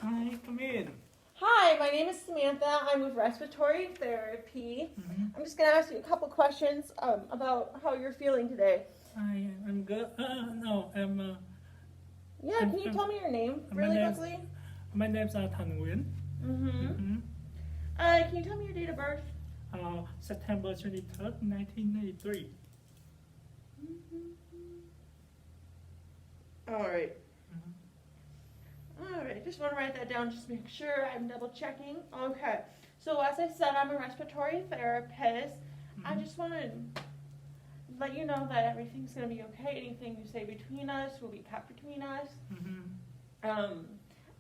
Hi, come in. Hi, my name is Samantha. I'm with Respiratory Therapy. I'm just going to ask you a couple questions about how you're feeling today. I'm good. No, Yeah, can you tell me your name really quickly? My name's Thanh Nguyen. Can you tell me your date of birth? September 23rd, 1983. All right. All right, just want to write that down just to make sure I'm double checking. Okay, so as I said, I'm a respiratory therapist. I just want to let you know that everything's going to be okay. Anything you say between us will be kept between us.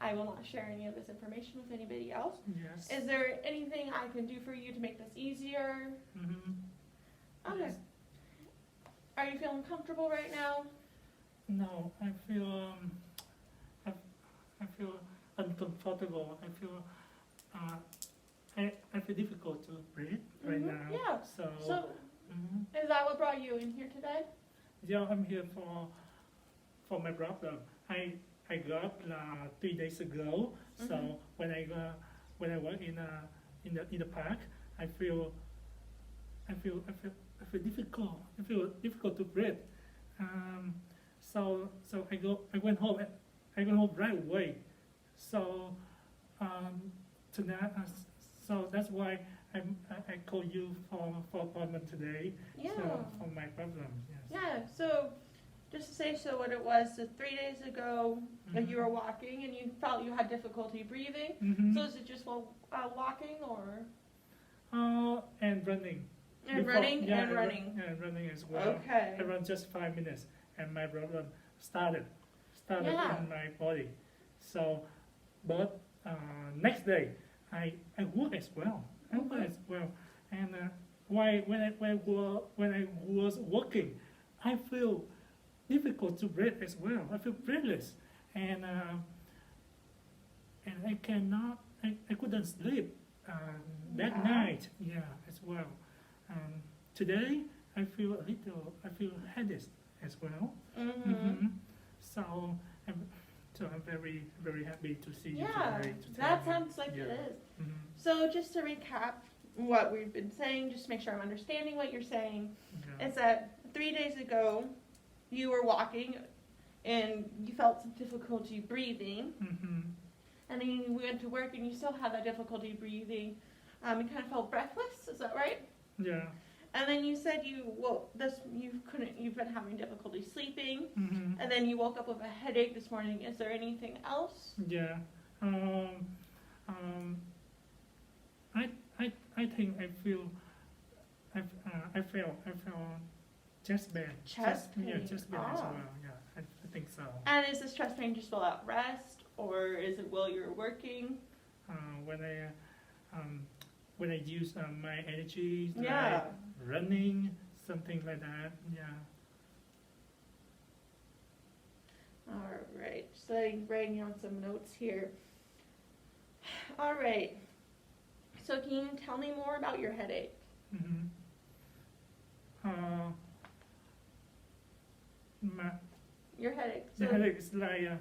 I will not share any of this information with anybody else. Yes. Is there anything I can do for you to make this easier? Okay. Yes. Are you feeling comfortable right now? No, I feel uncomfortable. I feel difficult to breathe right now. Yeah. So is that what brought you in here today? Yeah, I'm here for my problem. I got 3 days ago. So when I work in the park, I feel difficult. I feel difficult to breathe. So I went home. I went home right away. So tonight, so that's why I call you for appointment today. Yeah. So for my problem. Yes. Yeah. So just to say, so what it was, so 3 days ago, like you were walking and you felt you had difficulty breathing. So is it just walking or? And running. And Before, running yeah, and running. And running as well. Okay. I run just 5 minutes, and my problem started Yeah. in my body. So, but next day I work as well. I work as well, and when I was working, I feel difficult to breathe as well. I feel breathless, and I cannot. I couldn't sleep that night. Yeah, as well. Today I feel headache as well. So I'm very, very happy to see you today. That sounds like it is. So just to recap what we've been saying, just to make sure I'm understanding what you're saying, is that 3 days ago you were walking and you felt some difficulty breathing, and then you went to work and you still had that difficulty breathing. You kind of felt breathless. Is that right? Yeah. And then you said you've been having difficulty sleeping, and then you woke up with a headache this morning. Is there anything else? Yeah. I think I feel chest pain. Chest pain. Yeah, chest pain as well. Yeah, I think so. And is this chest pain just while at rest, or is it while you're working? When I use my energy, like running, something like that. Yeah. All right. So I'm writing down some notes here. All right. So can you tell me more about your headache? Your headache. So the headache is like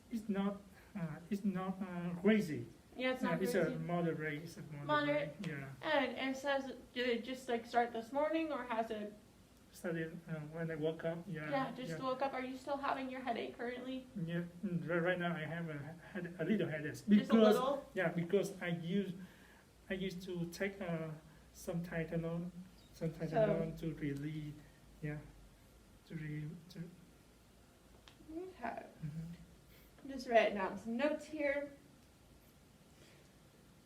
it's not crazy. Yeah, it's not it's crazy. a moderate. It's a moderate. Yeah. And says, did it just like start this morning, or has it started when I woke up? Yeah. Yeah, just woke up. Are you still having your headache currently? Yeah. Right now I have a little headache. Just a little? Yeah, because I used to take some Tylenol to relieve. Yeah. Okay. Just writing down some notes here.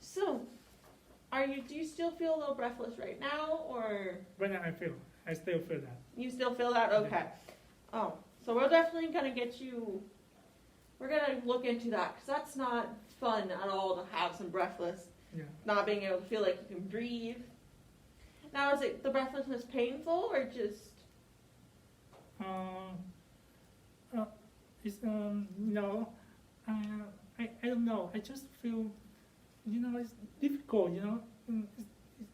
So, do you still feel a little breathless right now, or? Right now I still feel that. You still feel that? Okay. Yeah. Oh, so we're definitely gonna we're gonna look into that, because that's not fun at all to have some breathless, not being able to feel like you can breathe. Now, is it the breathlessness painful, or just? It's no, I don't know. I just feel, it's difficult. It's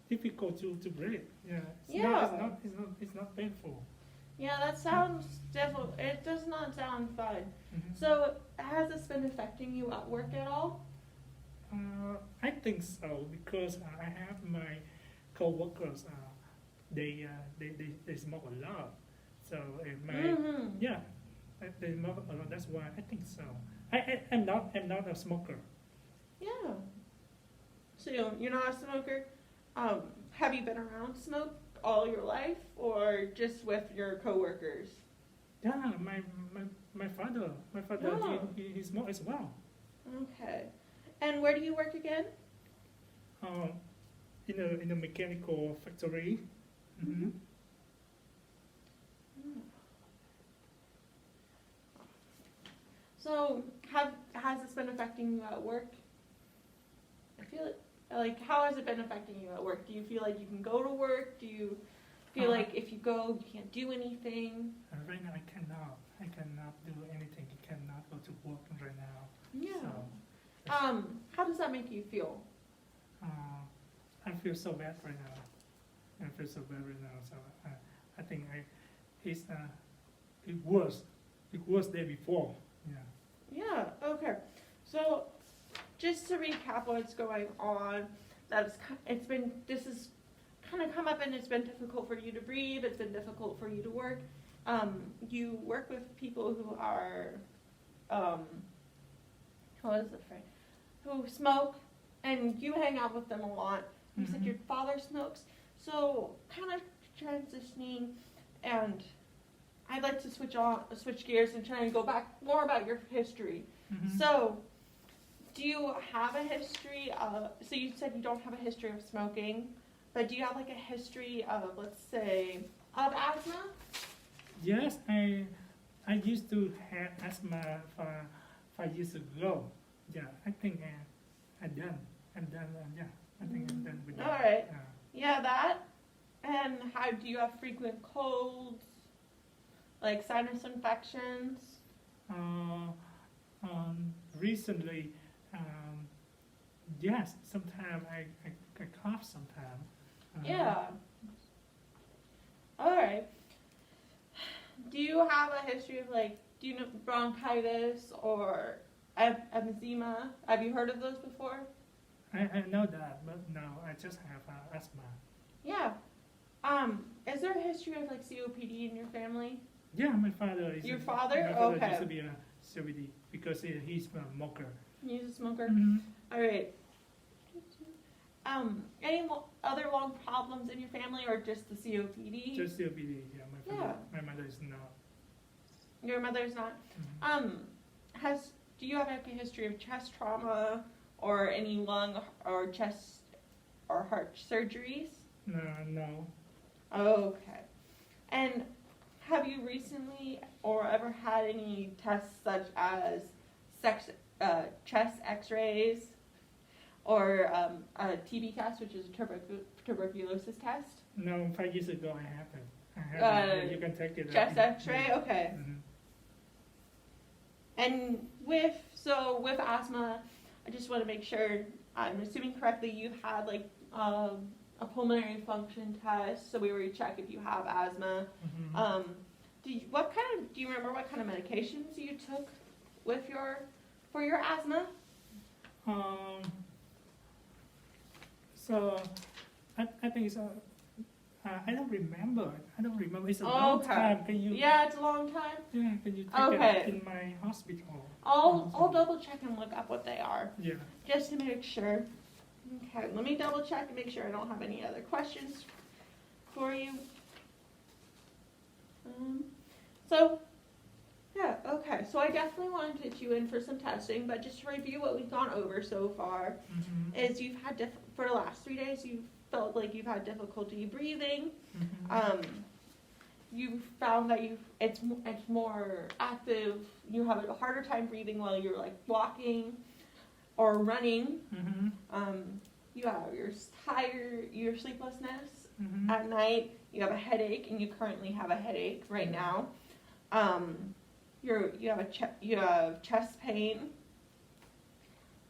difficult to breathe. Yeah. It's not painful. Yeah, that sounds difficult. It does not sound fun. Mhm. So, has this been affecting you at work at all? I think so because I have my co-workers. They smoke a lot. So my Mm-hmm. yeah, they smoke a lot. That's why I think so. I'm not a smoker. Yeah. So you're not a smoker. Have you been around smoke all your life, or just with your coworkers? Yeah, my father Oh. he smoke as well. Okay. And where do you work again? Uh, in a mechanical factory. Mm-hmm. So, has this been affecting you at work? I feel like how has it been affecting you at work? Do you feel like you can go to work? Do you feel like if you go, you can't do anything? Right now I cannot. I cannot do anything. I cannot go to work right now. Yeah. So, How does that make you feel? I feel so bad right now. I feel so bad right now. So I think it's it was there before. Yeah. Yeah. Okay. So, just to recap what's going on, this has kind of come up and it's been difficult for you to breathe. It's been difficult for you to work. You work with people who are, what is the phrase? Who smoke, and you hang out with them a lot. You said your father smokes, so kind of transitioning, and I'd like to switch gears and try and go back more about your history. Mm-hmm. So, do you have a history of, so you said you don't have a history of smoking, but do you have like a history of, let's say, of asthma? Yes, I used to have asthma for 5 years ago. Yeah, I think I'm done. Yeah, I think I'm done with that. All right. Yeah, that. And how do you have frequent colds, like sinus infections? Recently, yes, sometimes I cough sometimes. Yeah. All right. Do you have a history of do you know bronchitis or emphysema? Have you heard of those before? I know that, but no, I just have asthma. Yeah. Is there a history of COPD in your family? Yeah, my father is. Your father? My father Okay. used to be a COPD because he's a smoker. He's a smoker? Mm-hmm. All right. Any other lung problems in your family, or just the COPD? Just COPD. Yeah, my mother is not. Your mother's not. Mm-hmm. Do you have a history of chest trauma or any lung or chest or heart surgeries? No. Okay. And have you recently or ever had any tests such as chest X-rays or a TB test, which is a tuberculosis test? No, 5 years ago I haven't. You can take it. Chest X-ray. Yeah. Okay. Mm-hmm. And with asthma, I just want to make sure I'm assuming correctly. You've had a pulmonary function test, so we were to check if you have asthma. Mm-hmm. Do you remember what kind of medications you took for your asthma? So I think it's I don't remember. It's a long time. Can you? Yeah, it's a long time. Yeah, can you take it in my hospital? I'll double check and look up what they are. Yeah. Just to make sure. Okay, let me double check and make sure I don't have any other questions for you. Okay. So I definitely want to get you in for some testing, but just to review what we've gone over so far, is you've had for the last 3 days you've felt like you've had difficulty breathing. You found that it's more active. You have a harder time breathing while you're walking or running. You have your sleeplessness at night. You have a headache, and you currently have a headache right now. You have chest pain.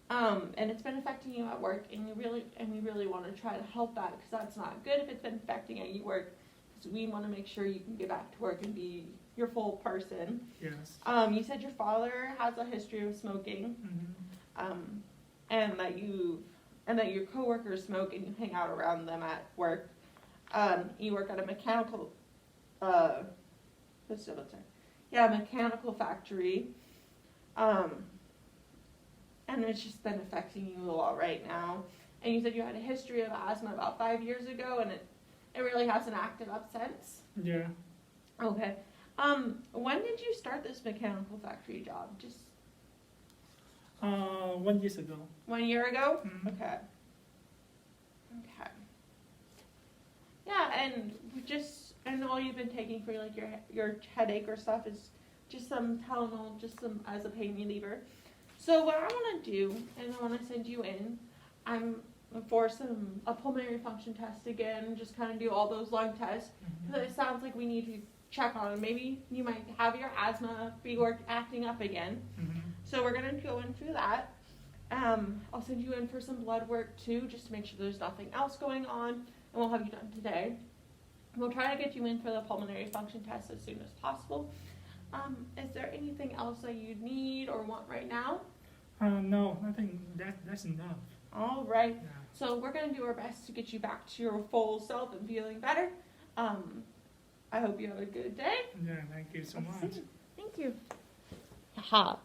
And it's been affecting you at work, and we really want to try to help that, because that's not good if it's been affecting you at work, because we want to make sure you can get back to work and be your full person. Yes. You said your father has a history of smoking, and that your coworkers smoke and you hang out around them at work. You work at a mechanical mechanical factory. And it's just been affecting you a lot right now. And you said you had a history of asthma about 5 years ago, and it really hasn't acted up since. Yeah. Okay. When did you start this mechanical factory job? Just 1 year ago. 1 year ago? Mm-hmm. Okay. Okay. Yeah, and all you've been taking for like your headache or stuff is just some Tylenol, just some as a pain reliever. So what I want to do, and I want to send you in, I'm for a pulmonary function test again, just kind of do all those lung tests, because it sounds like we need to check on, maybe you might have your asthma be acting up again. So we're going to go in through that. I'll send you in for some blood work too, just to make sure there's nothing else going on, and we'll have you done today. We'll try to get you in for the pulmonary function test as soon as possible. Is there anything else that you need or want right now? No, I think that's enough. All right. Yeah. So we're going to do our best to get you back to your full self and feeling better. I hope you have a good day. Yeah, thank you so much. Thank you. Aha.